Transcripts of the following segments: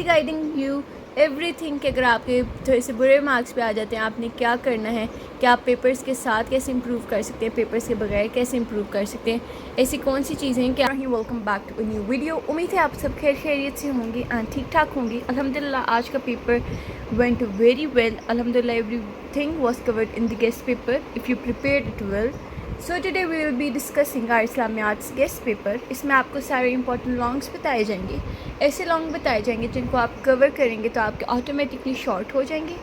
Be guiding you everything کہ اگر آپ کے تھوڑے سے برے مارکس پہ آ جاتے ہیں آپ نے کیا کرنا ہے، کہ آپ پیپرز کے ساتھ کیسے امپروو کر سکتے ہیں، پیپرز کے بغیر کیسے امپروو کر سکتے ہیں، ایسی کون سی چیزیں ہیں. کیا welcome back to a new video. امید ہے آپ سب خیریت سے ہوں گے اینڈ ٹھیک ٹھاک ہوں گی. الحمدللہ آج کا paper went very well. Alhamdulillah, everything was covered in the guest paper if you prepared it well. So today we will be discussing our Islamiyats guest paper. اس میں آپ کو سارے امپورٹنٹ لانگس بتائے جائیں گے، ایسے لانگ بتائے جائیں گے جن کو آپ کور کریں گے تو آپ کے آٹومیٹکلی شارٹ ہو جائیں گے.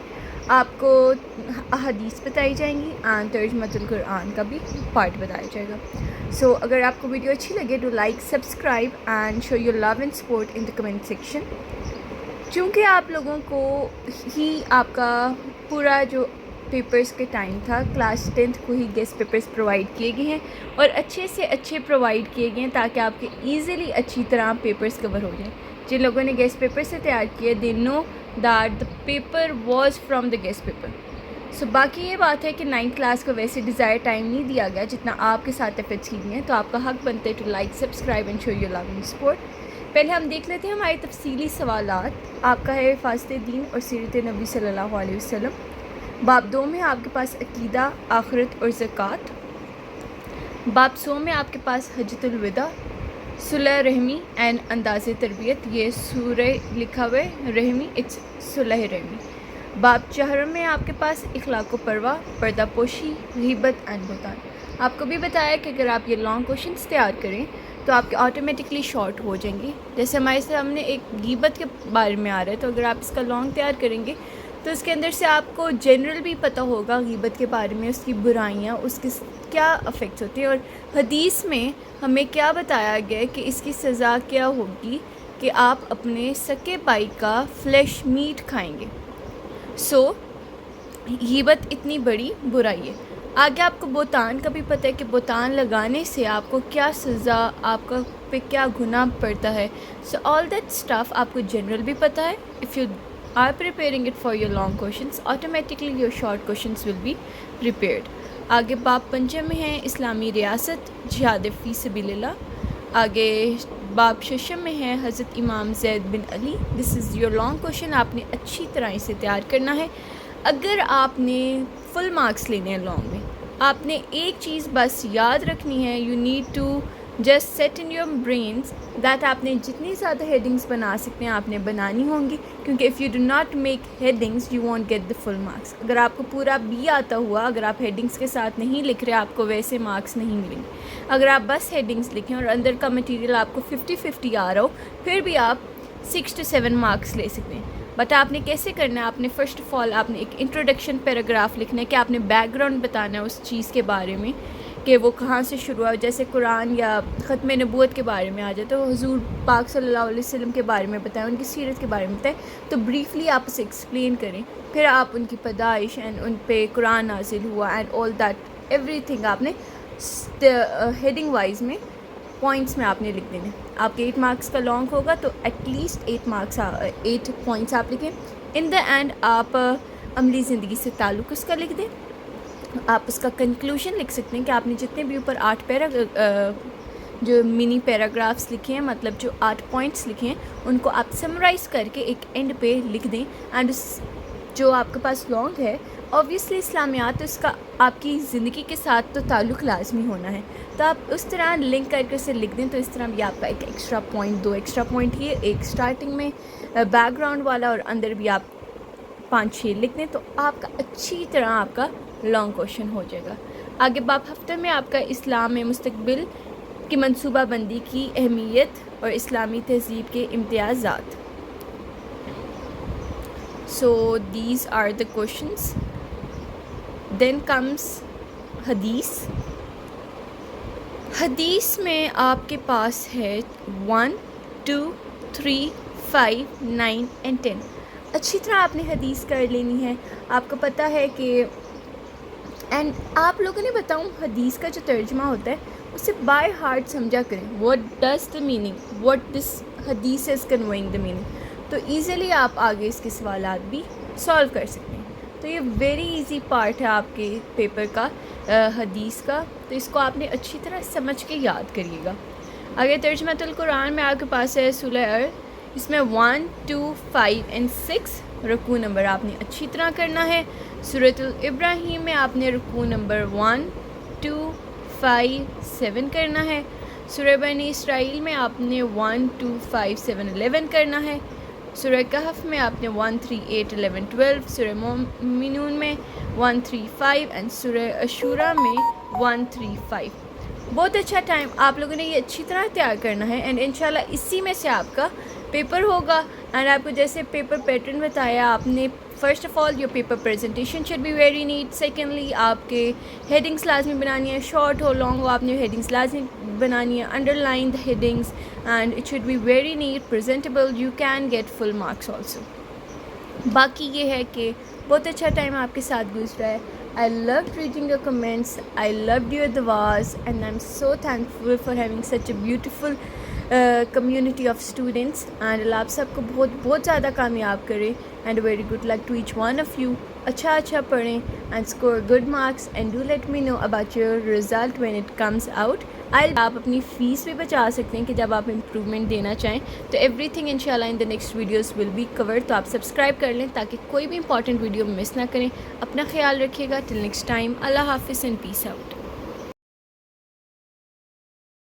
آپ کو احادیث بتائی جائیں گی اینڈ ترجمۃ القرآن کا بھی پارٹ بتایا جائے گا. سو اگر آپ کو ویڈیو اچھی لگے تو like, subscribe and show your love and support in the comment section. چونکہ آپ لوگوں کو ہی آپ کا پورا جو پیپرز کے ٹائم تھا کلاس 10th کو ہی گیسٹ پیپرز پرووائڈ کیے گئے ہیں اور اچھے سے اچھے پرووائڈ کیے گئے ہیں تاکہ آپ کے ایزیلی اچھی طرح پیپرز کور ہو جائیں. جن لوگوں نے گیسٹ پیپر سے تیار کیے they know that the paper was from the guest paper. So باقی یہ بات ہے کہ 9th کلاس کو ویسے ڈیزائر ٹائم نہیں دیا گیا جتنا آپ کے ساتھ ایفرٹس کی گئی ہیں، تو آپ کا حق بنتا ہے to like, subscribe and show your love and support. پہلے ہم دیکھ لیتے ہیں ہمارے تفصیلی سوالات. آپ کا ہے حفاظت دین اور سیرت نبی صلی اللہ علیہ وسلم. باب 2 میں آپ کے پاس عقیدہ، آخرت اور زکوٰۃ. باب 100 میں آپ کے پاس حجۃ الوداع، صلح رحمی اینڈ انداز تربیت. یہ سورہ لکھا ہوا ہے رحمی، اٹس صلح رحمی. باب 4 میں آپ کے پاس اخلاق و پروا، پردہ پوشی، غیبت اینڈ بہتان. آپ کو بھی بتایا کہ اگر آپ یہ لانگ کوشچنس تیار کریں تو آپ کے آٹومیٹکلی شارٹ ہو جائیں گے. جیسے ہمارے سامنے ایک غیبت کے بارے میں آ رہا ہے، تو اگر آپ اس کا لانگ تیار کریں گے تو اس کے اندر سے آپ کو جنرل بھی پتہ ہوگا غیبت کے بارے میں، اس کی برائیاں، اس کے کیا افیکٹس ہوتے ہیں، اور حدیث میں ہمیں کیا بتایا گیا ہے کہ اس کی سزا کیا ہوگی کہ آپ اپنے سکے بھائی کا فلیش میٹ کھائیں گے. سو غیبت اتنی بڑی برائی ہے. آگے آپ کو بہتان کا بھی پتہ ہے کہ بہتان لگانے سے آپ کو کیا سزا، آپ کا پہ کیا گناہ پڑتا ہے. سو آل دیٹ اسٹف آپ کو جنرل بھی پتہ ہے. If you are preparing it for your long questions, automatically your short questions will be prepared. آگے باب 5 میں ہے اسلامی ریاست، جہاد فی سبیل اللہ. آگے باب 6 میں ہے حضرت امام زید بن علی. دس از یور لانگ کوشچن. آپ نے اچھی طرح اسے تیار کرنا ہے. اگر آپ نے فل مارکس لینے ہیں لانگ میں، آپ نے ایک چیز بس یاد رکھنی ہے، you need to just set in your brains that آپ نے جتنی زیادہ ہیڈنگس بنا سکتے ہیں آپ نے بنانی ہوں گی، کیونکہ if you do not make headings you won't get the full marks. اگر آپ کو پورا بی آتا ہوا، اگر آپ ہیڈنگس کے ساتھ نہیں لکھ رہے، آپ کو ویسے مارکس نہیں ملیں گے. اگر آپ بس ہیڈنگس لکھیں اور اندر کا مٹیریل آپ کو 50-50 آ رہا ہو، پھر بھی آپ 6 to 7 مارکس لے سکتے ہیں. بٹ آپ نے کیسے کرنا ہے؟ آپ نے فرسٹ آف آل آپ نے ایک انٹروڈکشن پیراگراف لکھنا ہے کہ آپ نے بیک گراؤنڈ بتانا ہے اس چیز کے بارے میں کہ وہ کہاں سے شروع ہوا. جیسے قرآن یا ختم نبوت کے بارے میں آ جائے تو حضور پاک صلی اللہ علیہ وسلم کے بارے میں بتائیں، ان کی سیرت کے بارے میں بتائیں، تو بریفلی آپ اسے ایکسپلین کریں. پھر آپ ان کی پیدائش اینڈ ان پہ قرآن نازل ہوا and all that every thing آپ نے ہیڈنگ وائز میں پوائنٹس میں آپ نے لکھ دینے. آپ کے 8 مارکس کا لانگ ہوگا تو ایٹ لیسٹ 8 پوائنٹس آپ لکھیں. ان دا اینڈ آپ عملی زندگی سے تعلق اس کا لکھ دیں. آپ اس کا کنکلوژن لکھ سکتے ہیں کہ آپ نے جتنے بھی اوپر 8 جو منی پیراگرافس لکھے ہیں، مطلب جو 8 پوائنٹس لکھے ہیں، ان کو آپ سمرائز کر کے ایک اینڈ پہ لکھ دیں. اینڈ جو آپ کے پاس لانگ ہے اوبویسلی اسلامیات، اس کا آپ کی زندگی کے ساتھ تو تعلق لازمی ہونا ہے، تو آپ اس طرح لنک کر کے اسے لکھ دیں. تو اس طرح بھی آپ کا ایک ایکسٹرا پوائنٹ، 2 ایکسٹرا پوائنٹ ہی ایک اسٹارٹنگ میں بیک گراؤنڈ والا اور اندر بھی آپ 5-6 لکھ دیں، تو آپ کا اچھی طرح آپ کا لانگ کوشچن ہو جائے گا. آگے باب 7 میں آپ کا اسلام میں مستقبل کی منصوبہ بندی کی اہمیت اور اسلامی تہذیب کے امتیازات. So these are the questions. Then comes حدیث. حدیث میں آپ کے پاس ہے 1, 2, 3, 5, 9 and 10. اچھی طرح آپ نے حدیث کر لینی ہے. آپ کو پتہ ہے کہ اینڈ آپ لوگوں نے بتاؤں حدیث کا جو ترجمہ ہوتا ہے اسے بائی ہارٹ سمجھا کریں. What does the meaning, what this حدیث از کنوئنگ دا میننگ، تو ایزیلی آپ آگے اس کے سوالات بھی سالو کر سکتے ہیں. تو یہ ویری ایزی پارٹ ہے آپ کے پیپر کا حدیث کا، تو اس کو آپ نے اچھی طرح سمجھ کے یاد کریے گا. آگے ترجمۃ القرآن میں آپ کے پاس ہے سورہ اس میں 1, 2, 5 and 6 رکوع نمبر آپ نے اچھی طرح کرنا ہے. سورۃ الابراہیم میں آپ نے رکوع نمبر 1, 2, 5, 7 کرنا ہے. سورہ بنی اسرائیل میں آپ نے 1, 2, 5, 7, 11 کرنا ہے. سورہ کہف میں آپ نے 1, 3, 8, 11, 12. سورہ مومنون میں 1, 3, 5 and سورہ عشورہ میں 1, 3, 5. بہت اچھا ٹائم آپ لوگوں نے یہ اچھی طرح تیار کرنا ہے اینڈ انشاءاللہ اسی میں سے آپ کا پیپر ہوگا. اینڈ آپ کو جیسے پیپر پیٹرن بتایا آپ نے, first of all your paper presentation should be very neat. Secondly آپ کے ہیڈنگس لازمی بنانی ہے, شارٹ ہو لانگ ہو آپ نے ہیڈنگس لازمی بنانی ہے. Underline the headings and it should be very neat presentable. You can get full marks also. باقی یہ ہے کہ بہت اچھا ٹائم آپ کے ساتھ گزرا ہے. I loved reading your comments, I loved your duas, and I'm so thankful for having such a beautiful community of students. And اللہ آپ سب کو بہت بہت زیادہ کامیاب کرے and very good luck to each one of you. اچھا پڑھیں and score good marks and do let me know about your result when it comes out. آپ اپنی فیس بھی بچا سکتے ہیں کہ جب آپ امپرومنٹ دینا چاہیں تو ایوری تھنگ ان شاء اللہ in the next videos will be covered. تو آپ سبسکرائب کر لیں تاکہ کوئی بھی امپورٹنٹ ویڈیو مس نہ کریں. اپنا خیال رکھیے گا. ٹل نیکسٹ ٹائم, اللہ حافظ اینڈ پیس آؤٹ.